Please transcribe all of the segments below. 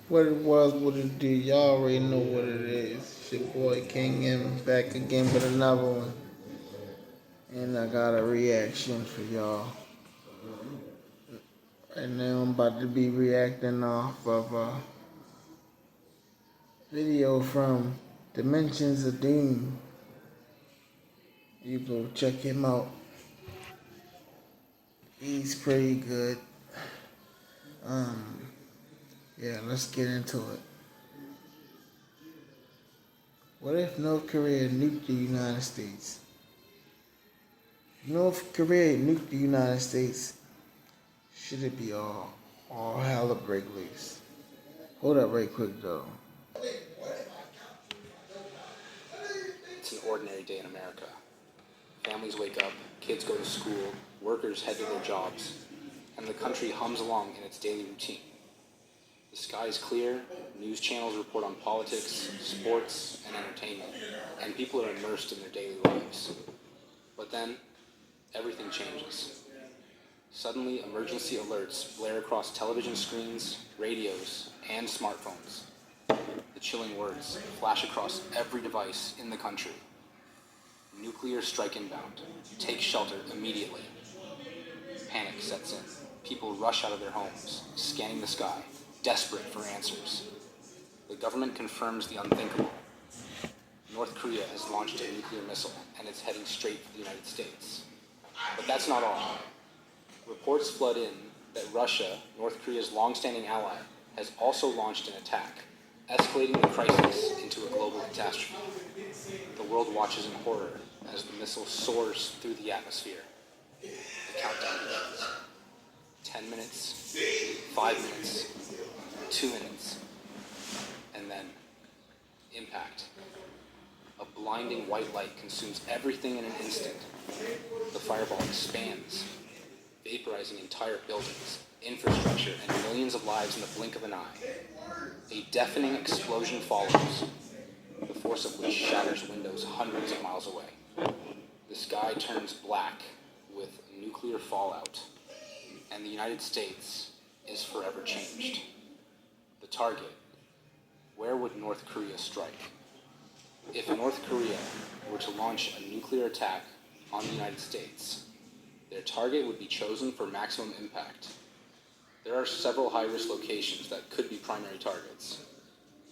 What it was, what it do, y'all already know what it is. It's your boy King M back again with another one. And I got a reaction for y'all. Right now I'm about to be reacting off of a video from Dimensions of Doom. You go check him out. He's pretty good. Um, yeah, let's get into it. What if North Korea nuked the United States? North Korea nuked the United States. Should it be all hell to break loose? Hold up right quick though. It's an ordinary day in America. Families wake up, kids go to school, workers head to their jobs, and the country hums along in its daily routine. The sky is clear, news channels report on politics, sports, and entertainment, and people are immersed in their daily lives. But then, everything changes. Suddenly, emergency alerts blare across television screens, radios, and smartphones. The chilling words flash across every device in the country. Nuclear strike inbound. Take shelter immediately. Panic sets in. People rush out of their homes, scanning the sky, desperate for answers. The government confirms the unthinkable. North Korea has launched a nuclear missile, and it's heading straight for the United States. But that's not all. Reports flood in that Russia, North Korea's long-standing ally, has also launched an attack, escalating the crisis into a global catastrophe. The world watches in horror as the missile soars through the atmosphere. The countdown begins. 10 minutes, 5 minutes, 2 minutes, and then impact. A blinding white light consumes everything in an instant. The fireball expands, vaporizing entire buildings, infrastructure, and millions of lives in the blink of an eye. A deafening explosion follows, the force of which shatters windows hundreds of miles away. The sky turns black with nuclear fallout, and the United States is forever changed. The target: where would North Korea strike? If North Korea were to launch a nuclear attack on the United States, their target would be chosen for maximum impact. There are several high-risk locations that could be primary targets.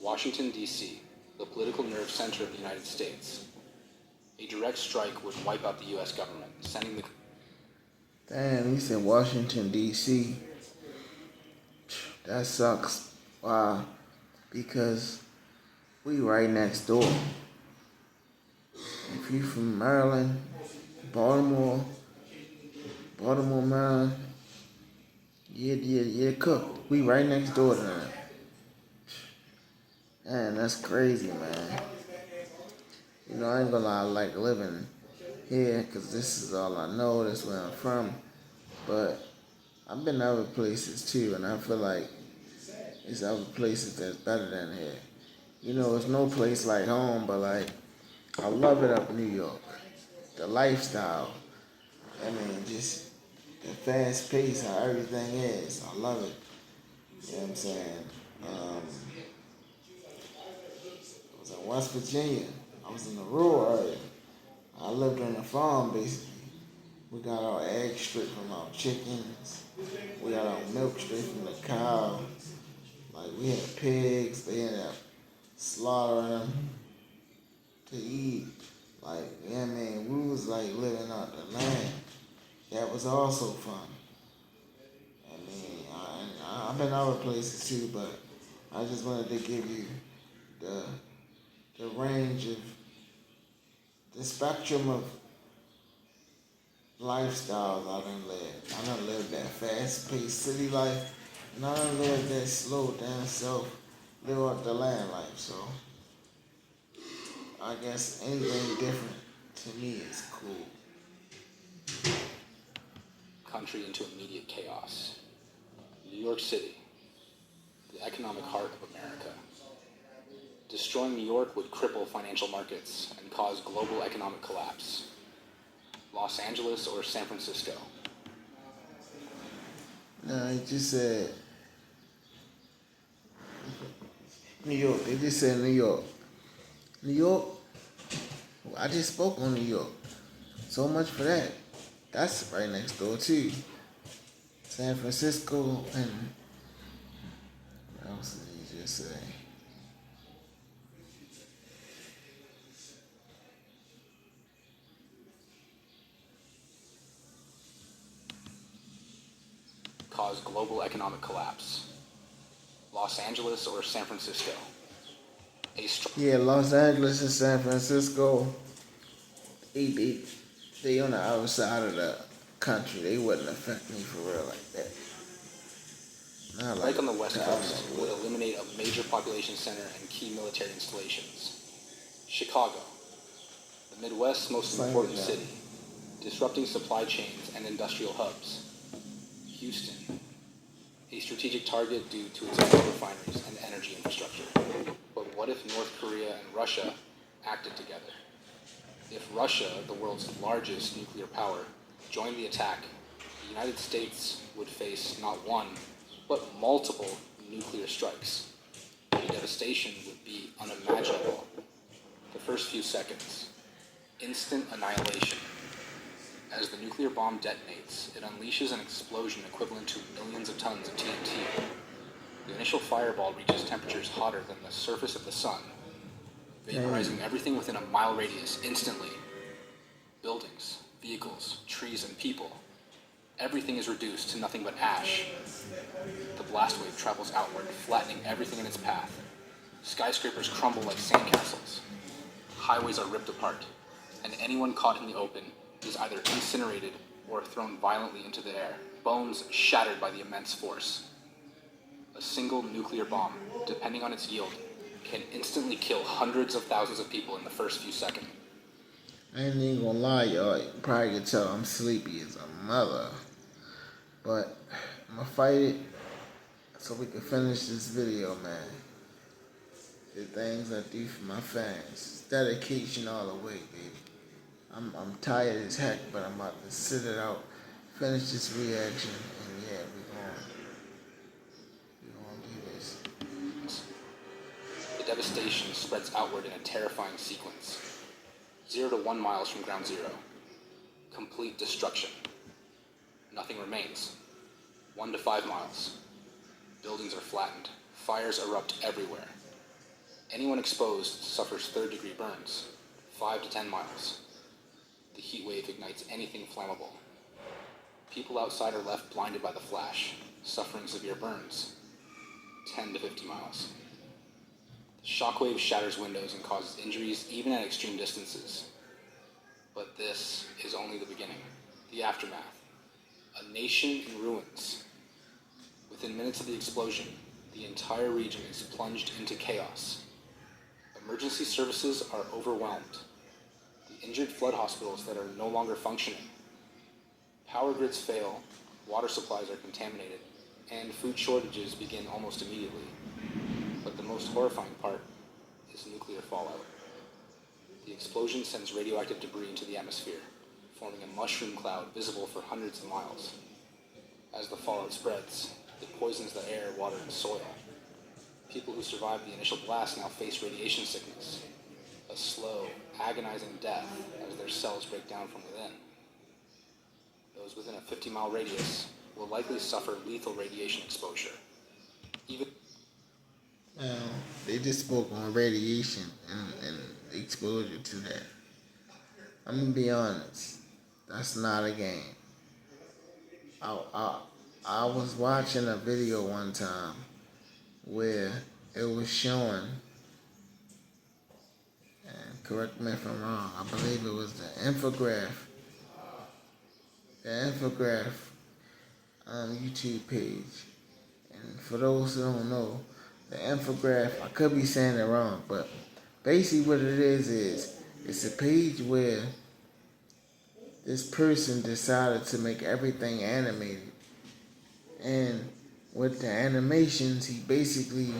Washington, D.C., the political nerve center of the United States. A direct strike would wipe out the U.S. government, sending the... Damn, you said Washington, D.C. That sucks. Why? Because we right next door. If you from Maryland, Baltimore, Maryland, yeah, cook. We right next door to them. Man, that's crazy, man. You know, I ain't gonna lie, I like living here because this is all I know, that's where I'm from. But I've been to other places too, and I feel like there's other places that's better than here. You know, it's no place like home, but like, I love it up in New York. The lifestyle. I mean, just the fast pace, how everything is. I love it. You know what I'm saying? I was in West Virginia. I was in the rural area. I lived on a farm basically. We got our eggs straight from our chickens. We got our milk straight from the cow. Like we had pigs, they ended up slaughtering them to eat. Like, yeah, man, we was like living out the land. That was also fun. I mean, I've been other places too, but I just wanted to give you the range of the spectrum of lifestyles I done lived. I done lived that fast-paced city life, and I done lived that slow down live out the land life. So I guess anything different to me is cool. country into immediate chaos. New York City, the economic heart of America. Destroying New York would cripple financial markets and cause global economic collapse. Los Angeles or San Francisco? No, he just said New York. They just said New York. New York. I just spoke on New York. So much for that. That's right next door too. San Francisco and what else did he just say? Cause global economic collapse. Los Angeles or San Francisco? Yeah, Los Angeles and San Francisco. They on the other side of the country. They wouldn't affect me for real like that. Not like Strike on the West Coast would eliminate a major population center and key military installations. Chicago, the Midwest's most important city, disrupting supply chains and industrial hubs. Houston, a strategic target due to its oil refineries and energy infrastructure. But what if North Korea and Russia acted together? If Russia, the world's largest nuclear power, joined the attack, the United States would face not one, but multiple nuclear strikes. The devastation would be unimaginable. The first few seconds, instant annihilation. As the nuclear bomb detonates, it unleashes an explosion equivalent to millions of tons of TNT. The initial fireball reaches temperatures hotter than the surface of the sun, vaporizing everything within a mile radius instantly. Buildings, vehicles, trees, and people. Everything is reduced to nothing but ash. The blast wave travels outward, flattening everything in its path. Skyscrapers crumble like sandcastles. Highways are ripped apart, and anyone caught in the open is either incinerated or thrown violently into the air, bones shattered by the immense force. A single nuclear bomb, depending on its yield, can instantly kill hundreds of thousands of people in the first few seconds. I ain't even gonna lie, y'all. You probably can tell I'm sleepy as a mother. But I'm gonna fight it so we can finish this video, man. The things I do for my fans. It's dedication all the way, baby. I'm tired as heck, but I'm about to sit it out, finish this reaction, and yeah, we gonna do this. The devastation spreads outward in a terrifying sequence. 0 to 1 miles from ground zero. Complete destruction. Nothing remains. 1 to 5 miles. Buildings are flattened. Fires erupt everywhere. Anyone exposed suffers third-degree burns. 5 to 10 miles. The heat wave ignites anything flammable. People outside are left blinded by the flash, suffering severe burns. 10 to 50 miles. The shockwave shatters windows and causes injuries even at extreme distances. But this is only the beginning. The aftermath. A nation in ruins. Within minutes of the explosion, the entire region is plunged into chaos. Emergency services are overwhelmed. The injured flood hospitals that are no longer functioning. Power grids fail, water supplies are contaminated, and food shortages begin almost immediately. But the most horrifying part is nuclear fallout. The explosion sends radioactive debris into the atmosphere, forming a mushroom cloud visible for hundreds of miles. As the fallout spreads, it poisons the air, water, and soil. People who survived the initial blast now face radiation sickness, a slow, agonizing death as their cells break down from within. Those within a 50-mile radius will likely suffer lethal radiation exposure. Now, they just spoke on radiation and exposure to that. I'm gonna be honest, that's not a game. I was watching a video one time where it was showing, and correct me if I'm wrong, I believe it was the infograph YouTube page. And for those who don't know, the infograph, I could be saying it wrong, but basically what it is it's a page where this person decided to make everything animated. And with the animations, he basically,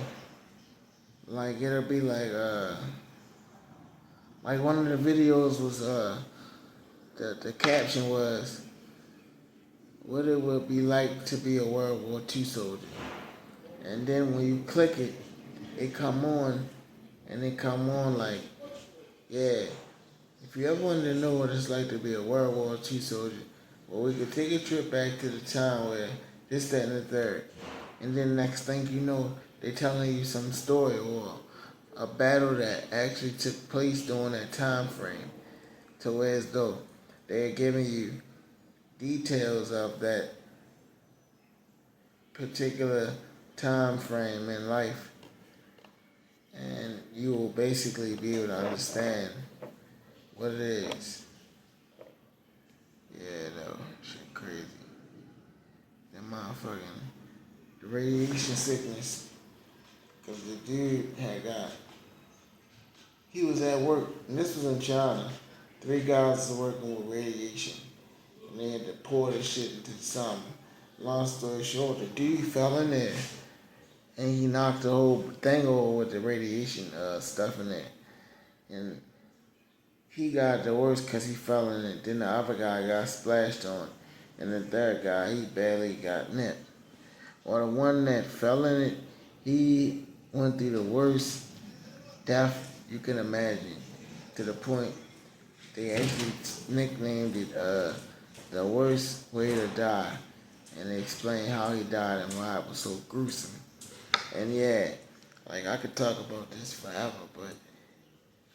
like, it'll be like one of the videos was, the caption was, what it would be like to be a World War II soldier. And then when you click it, it come on, and it come on like, yeah. If you ever wanted to know what it's like to be a World War II soldier, well, we could take a trip back to the time where this, that, and the third. And then next thing you know, they telling you some story or a battle that actually took place during that time frame. To where as though they're giving you details of that particular time frame in life. And you will basically be able to understand what it is. Yeah, though. Shit crazy. That motherfucking the radiation sickness. Cause the dude he was at work, and this was in China. 3 guys was working with radiation, and they had to pour this shit into the sun. Long story short, the dude fell in there, and he knocked the whole thing over with the radiation stuff in there. And he got the worst because he fell in it. Then the other guy got splashed on, and the third guy, he barely got nipped. Or the one that fell in it, he went through the worst death you can imagine, to the point they actually nicknamed it the worst way to die, and they explained how he died and why it was so gruesome. And yeah, like I could talk about this forever, but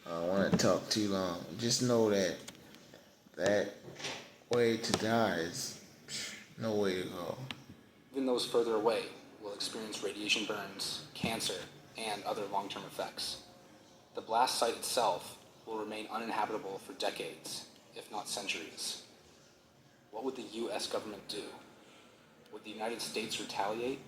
I don't want to talk too long. Just know that that way to die is no way to go. Even those further away will experience radiation burns, cancer, and other long-term effects. The blast site itself will remain uninhabitable for decades, if not centuries. What would the US government do? Would the United States retaliate